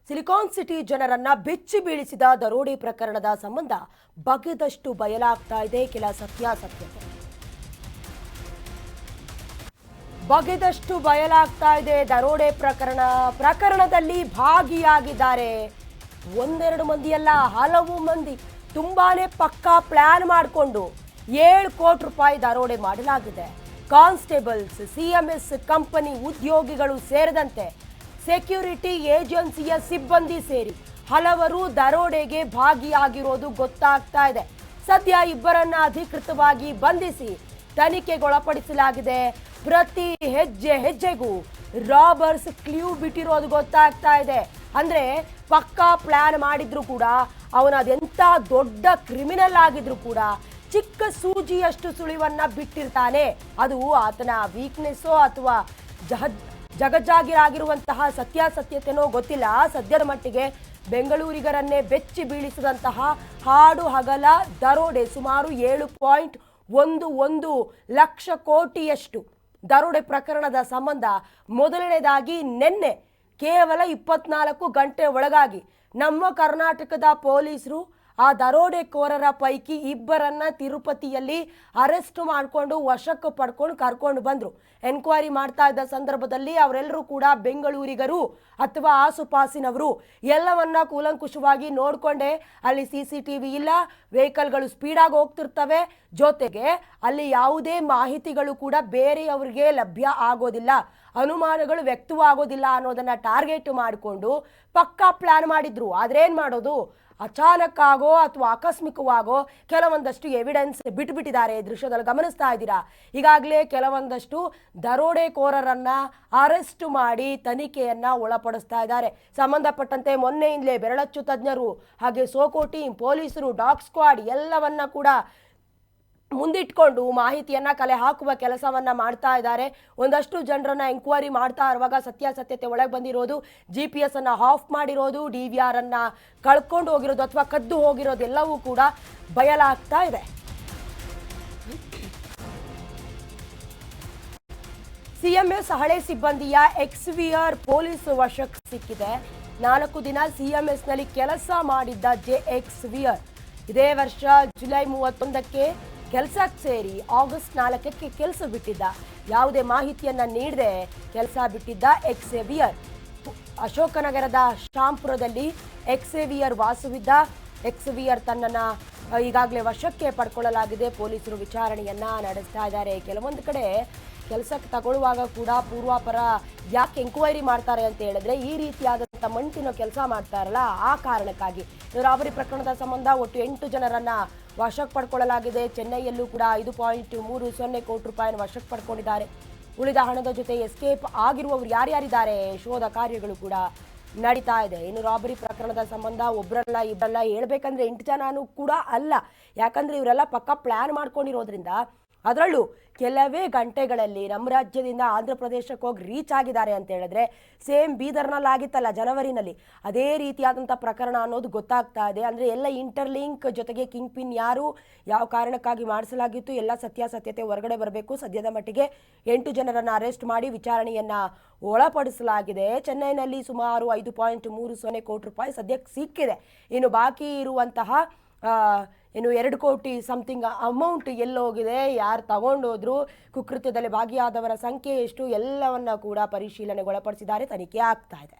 Silicon city ಜನರನ್ನ ಬೆಚ್ಚಿ ಬೀಳಿಸಿದ ದರೋಡೆ ಪ್ರಕರಣದ ಸಂಬಂಧ ಬಗೆದಷ್ಟು ಬಯಲಾಗ್ತಾ ಇದೆ ಕೆಲ ಸತ್ಯಾಸತ್ಯತೆ. ಬಗೆದಷ್ಟು ಬಯಲಾಗ್ತಾ ಇದೆ ದರೋಡೆ ಪ್ರಕರಣದಲ್ಲಿ ಭಾಗಿಯಾಗಿದ್ದಾರೆ ಒಂದೆರಡು ಮಂದಿಯಲ್ಲ, ಹಲವು ಮಂದಿ. ತುಂಬಾನೇ ಪಕ್ಕಾ ಪ್ಲಾನ್ ಮಾಡಿಕೊಂಡು 7 ಕೋಟಿ ರೂಪಾಯಿ ದರೋಡೆ ಮಾಡಲಾಗಿದೆ. ಕಾನ್ಸ್ಟೇಬಲ್ಸ್, ಸಿಎಂಎಸ್ ಕಂಪನಿ ಉದ್ಯೋಗಿಗಳು ಸೇರಿದಂತೆ ಸೆಕ್ಯೂರಿಟಿ ಏಜೆನ್ಸಿಯ ಸಿಬ್ಬಂದಿ ಸೇರಿ ಹಲವರು ದರೋಡೆಗೆ ಭಾಗಿಯಾಗಿರೋದು ಗೊತ್ತಾಗ್ತಾ ಇದೆ. ಸದ್ಯ ಇಬ್ಬರನ್ನ ಅಧಿಕೃತವಾಗಿ ಬಂಧಿಸಿ ತನಿಖೆಗೊಳಪಡಿಸಲಾಗಿದೆ. ಪ್ರತಿ ಹೆಜ್ಜೆಗೂ ರಾಬರ್ಸ್ ಕ್ಲೂ ಬಿಟ್ಟಿರೋದು ಗೊತ್ತಾಗ್ತಾ ಇದೆ. ಅಂದ್ರೆ ಪಕ್ಕಾ ಪ್ಲಾನ್ ಮಾಡಿದ್ರು ಕೂಡ, ಅವನದೆಂತ ದೊಡ್ಡ ಕ್ರಿಮಿನಲ್ ಆಗಿದ್ರು ಕೂಡ ಚಿಕ್ಕ ಸೂಜಿಯಷ್ಟು ಸುಳಿವನ್ನ ಬಿಟ್ಟಿರ್ತಾನೆ. ಅದು ಆತನ ವೀಕ್ನೆಸ್ಸೋ ಅಥವಾ ಜಗಜ್ಜಾಗಿರಾಗಿರುವಂತಹ ಸತ್ಯಾಸತ್ಯತೆನೋ ಗೊತ್ತಿಲ್ಲ. ಸದ್ಯದ ಮಟ್ಟಿಗೆ ಬೆಂಗಳೂರಿಗರನ್ನೇ ಬೆಚ್ಚಿ ಬೀಳಿಸಿದಂತಹ ಹಾಡು ಹಗಲ ದರೋಡೆ ಸುಮಾರು 7.11 ಲಕ್ಷ ಕೋಟಿಯಷ್ಟು ದರೋಡೆ ಪ್ರಕರಣದ ಸಂಬಂಧ ಮೊದಲನೇದಾಗಿ ನಿನ್ನೆ ಕೇವಲ 24 ಗಂಟೆ ಒಳಗಾಗಿ ನಮ್ಮ ಕರ್ನಾಟಕದ ಪೊಲೀಸರು ಆ ದರೋಡೆಕೋರರ ಪೈಕಿ ಇಬ್ಬರನ್ನ ತಿರುಪತಿಯಲ್ಲಿ ಅರೆಸ್ಟ್ ಮಾಡಿಕೊಂಡು ವಶಕ್ಕೆ ಪಡ್ಕೊಂಡು ಕರ್ಕೊಂಡು ಬಂದರು. ಎನ್ಕ್ವೈರಿ ಮಾಡ್ತಾ ಇದ್ದ ಸಂದರ್ಭದಲ್ಲಿ ಅವರೆಲ್ಲರೂ ಕೂಡ ಬೆಂಗಳೂರಿಗರು ಅಥವಾ ಆಸುಪಾಸಿನವರು. ಎಲ್ಲವನ್ನ ಕೂಲಂಕುಷವಾಗಿ ನೋಡಿಕೊಂಡೆ. ಅಲ್ಲಿ CCTV ಇಲ್ಲ, ವೆಹಿಕಲ್ಗಳು ಸ್ಪೀಡಾಗಿ ಹೋಗ್ತಿರ್ತವೆ, ಜೊತೆಗೆ ಅಲ್ಲಿ ಯಾವುದೇ ಮಾಹಿತಿಗಳು ಕೂಡ ಬೇರೆಯವರಿಗೆ ಲಭ್ಯ ಆಗೋದಿಲ್ಲ, ಅನುಮಾನಗಳು ವ್ಯಕ್ತವಾಗೋದಿಲ್ಲ ಅನ್ನೋದನ್ನ ಟಾರ್ಗೆಟ್ ಮಾಡಿಕೊಂಡು ಪಕ್ಕಾ ಪ್ಲಾನ್ ಮಾಡಿದ್ರು. ಆದ್ರೇನ್ ಮಾಡೋದು, ಅಚಾನಕ್ ಆಗೋ ಅಥವಾ ಆಕಸ್ಮಿಕವಾಗೋ ಕೆಲವೊಂದಷ್ಟು ಎವಿಡೆನ್ಸ್ ಬಿಟ್ಬಿಟ್ಟಿದ್ದಾರೆ. ದೃಶ್ಯದಲ್ಲಿ ಗಮನಿಸ್ತಾ ಇದ್ದೀರಾ. ಈಗಾಗಲೇ ಕೆಲವೊಂದಷ್ಟು ದರೋಡೆಕೋರರನ್ನ ಅರೆಸ್ಟ್ ಮಾಡಿ ತನಿಖೆಯನ್ನ ಒಳಪಡಿಸ್ತಾ ಇದ್ದಾರೆ. ಸಂಬಂಧಪಟ್ಟಂತೆ ಮೊನ್ನೆಯಿಂದಲೇ ಬೆರಳಚ್ಚು ತಜ್ಞರು ಹಾಗೆ ಸೋಕೋ ಟೀಮ್, ಪೊಲೀಸರು, ಡಾಗ್ ಸ್ಕ್ವಾಡ್ ಎಲ್ಲವನ್ನ ಕೂಡ ಮುಂದಿಟ್ಕೊಂಡು ಮಾಹಿತಿಯನ್ನ ಕಲೆ ಹಾಕುವ ಕೆಲಸವನ್ನ ಮಾಡ್ತಾ ಇದ್ದಾರೆ. ಒಂದಷ್ಟು ಜನರನ್ನ ಎಂಕ್ವೈರಿ ಮಾಡ್ತಾ ಇರುವಾಗ ಸತ್ಯಾಸತ್ಯತೆ ಒಳಗೆ ಬಂದಿರೋದು, GPS ಅನ್ನ ಆಫ್ ಮಾಡಿರೋದು, DVR ಅನ್ನ ಕಳ್ಕೊಂಡು ಹೋಗಿರೋದು ಅಥವಾ ಕದ್ದು ಹೋಗಿರೋದು ಎಲ್ಲವೂ ಕೂಡ ಬಯಲಾಗ್ತಾ ಇದೆ. CMS ಹಳೆ ಸಿಬ್ಬಂದಿಯ XVR ಪೊಲೀಸ್ ವಶಕ್ಕೆ ಸಿಕ್ಕಿದೆ. 4 ದಿನ CMS ನಲ್ಲಿ ಕೆಲಸ ಮಾಡಿದ್ದ JXVR ಇದೇ ವರ್ಷ ಜುಲೈ 31ಕ್ಕೆ ಕೆಲಸಕ್ಕೆ ಸೇರಿ ಆಗಸ್ಟ್ 4ಕ್ಕೆ ಕೆಲಸ ಬಿಟ್ಟಿದ್ದ. ಯಾವುದೇ ಮಾಹಿತಿಯನ್ನ ನೀಡದೆ ಕೆಲಸ ಬಿಟ್ಟಿದ್ದ XVR ಅಶೋಕನಗರದ ಶಾಂಪುರದಲ್ಲಿ XVR ವಾಸವಿದ್ದ. XVR ತನ್ನನ್ನ ಈಗಾಗಲೇ ವಶಕ್ಕೆ ಪಡ್ಕೊಳ್ಳಲಾಗಿದೆ. ಪೊಲೀಸರು ವಿಚಾರಣೆಯನ್ನ ನಡೆಸ್ತಾ ಇದ್ದಾರೆ. ಕೆಲವೊಂದು ಕಡೆ ಕೆಲಸಕ್ಕೆ ತಗೊಳ್ಳುವಾಗ ಕೂಡ ಪೂರ್ವಾಪರ ಯಾಕೆ ಎಂಕ್ವೈರಿ ಮಾಡ್ತಾರೆ ಅಂತ ಹೇಳಿದ್ರೆ, ಈ ರೀತಿಯಾದಂಥ ಮಂಟಿನ ಕೆಲಸ ಮಾಡ್ತಾರಲ್ಲ ಆ ಕಾರಣಕ್ಕಾಗಿ. ರಾಬರಿ ಪ್ರಕರಣದ ಸಂಬಂಧ ಒಟ್ಟು 8 ಜನರನ್ನ ವಶಕ್ಕೆ ಪಡ್ಕೊಳ್ಳಲಾಗಿದೆ. ಚೆನ್ನೈಯಲ್ಲೂ ಕೂಡ 5.30 ಕೋಟಿ ರೂಪಾಯಿನ ವಶಕ್ಕೆ ಪಡ್ಕೊಂಡಿದ್ದಾರೆ. ಉಳಿದ ಹಣದ ಜೊತೆ ಎಸ್ಕೇಪ್ ಆಗಿರುವವರು ಯಾರ್ಯಾರಿದ್ದಾರೆ ಶೋಧ ಕಾರ್ಯಗಳು ಕೂಡ ನಡೀತಾ ಇದೆ. ಇನ್ನು ರಾಬರಿ ಪ್ರಕರಣದ ಸಂಬಂಧ ಒಬ್ಬರಲ್ಲ ಇಬ್ಬರಲ್ಲ ಹೇಳ್ಬೇಕಂದ್ರೆ 8 ಜನನೂ ಕೂಡ ಅಲ್ಲ. ಯಾಕಂದ್ರೆ ಇವರೆಲ್ಲ ಪಕ್ಕ ಪ್ಲಾನ್ ಮಾಡ್ಕೊಂಡಿರೋದ್ರಿಂದ ಅದರಲ್ಲೂ ಕೆಲವೇ ಗಂಟೆಗಳಲ್ಲಿ ನಮ್ಮ ರಾಜ್ಯದಿಂದ ಆಂಧ್ರ ಪ್ರದೇಶಕ್ಕೆ ಹೋಗಿ ರೀಚ್ ಆಗಿದ್ದಾರೆ ಅಂತ ಹೇಳಿದ್ರೆ, ಸೇಮ್ ಬೀದರ್ನಲ್ಲಿ ಆಗಿತ್ತಲ್ಲ ಜನವರಿನಲ್ಲಿ, ಅದೇ ರೀತಿಯಾದಂಥ ಪ್ರಕರಣ ಅನ್ನೋದು ಗೊತ್ತಾಗ್ತಾ ಇದೆ. ಅಂದರೆ ಎಲ್ಲ ಇಂಟರ್ಲಿಂಕ್, ಜೊತೆಗೆ ಕಿಂಗ್ ಪಿನ್ ಯಾರು, ಯಾವ ಕಾರಣಕ್ಕಾಗಿ ಮಾಡಿಸಲಾಗಿತ್ತು, ಎಲ್ಲ ಸತ್ಯಾಸತ್ಯತೆ ಹೊರಗಡೆ ಬರಬೇಕು. ಸದ್ಯದ ಮಟ್ಟಿಗೆ 8 ಜನರನ್ನು ಅರೆಸ್ಟ್ ಮಾಡಿ ವಿಚಾರಣೆಯನ್ನ ಒಳಪಡಿಸಲಾಗಿದೆ. ಚೆನ್ನೈನಲ್ಲಿ ಸುಮಾರು 5.30 ಕೋಟಿ ರೂಪಾಯಿ ಸದ್ಯಕ್ಕೆ ಸಿಕ್ಕಿದೆ. ಇನ್ನು ಬಾಕಿ ಇರುವಂತಹ ಇನ್ನು 2 ಕೋಟಿ ಸಮಥಿಂಗ್ ಅಮೌಂಟ್ ಎಲ್ಲೋಗಿದೆ, ಯಾರು ತಗೊಂಡೋದ್ರು, ಕುಕೃತ್ಯದಲ್ಲಿ ಭಾಗಿಯಾದವರ ಸಂಖ್ಯೆ ಎಷ್ಟು, ಎಲ್ಲವನ್ನ ಕೂಡ ಪರಿಶೀಲನೆಗೊಳಪಡಿಸಿದ್ದಾರೆ. ತನಿಖೆ ಆಗ್ತಾ ಇದೆ.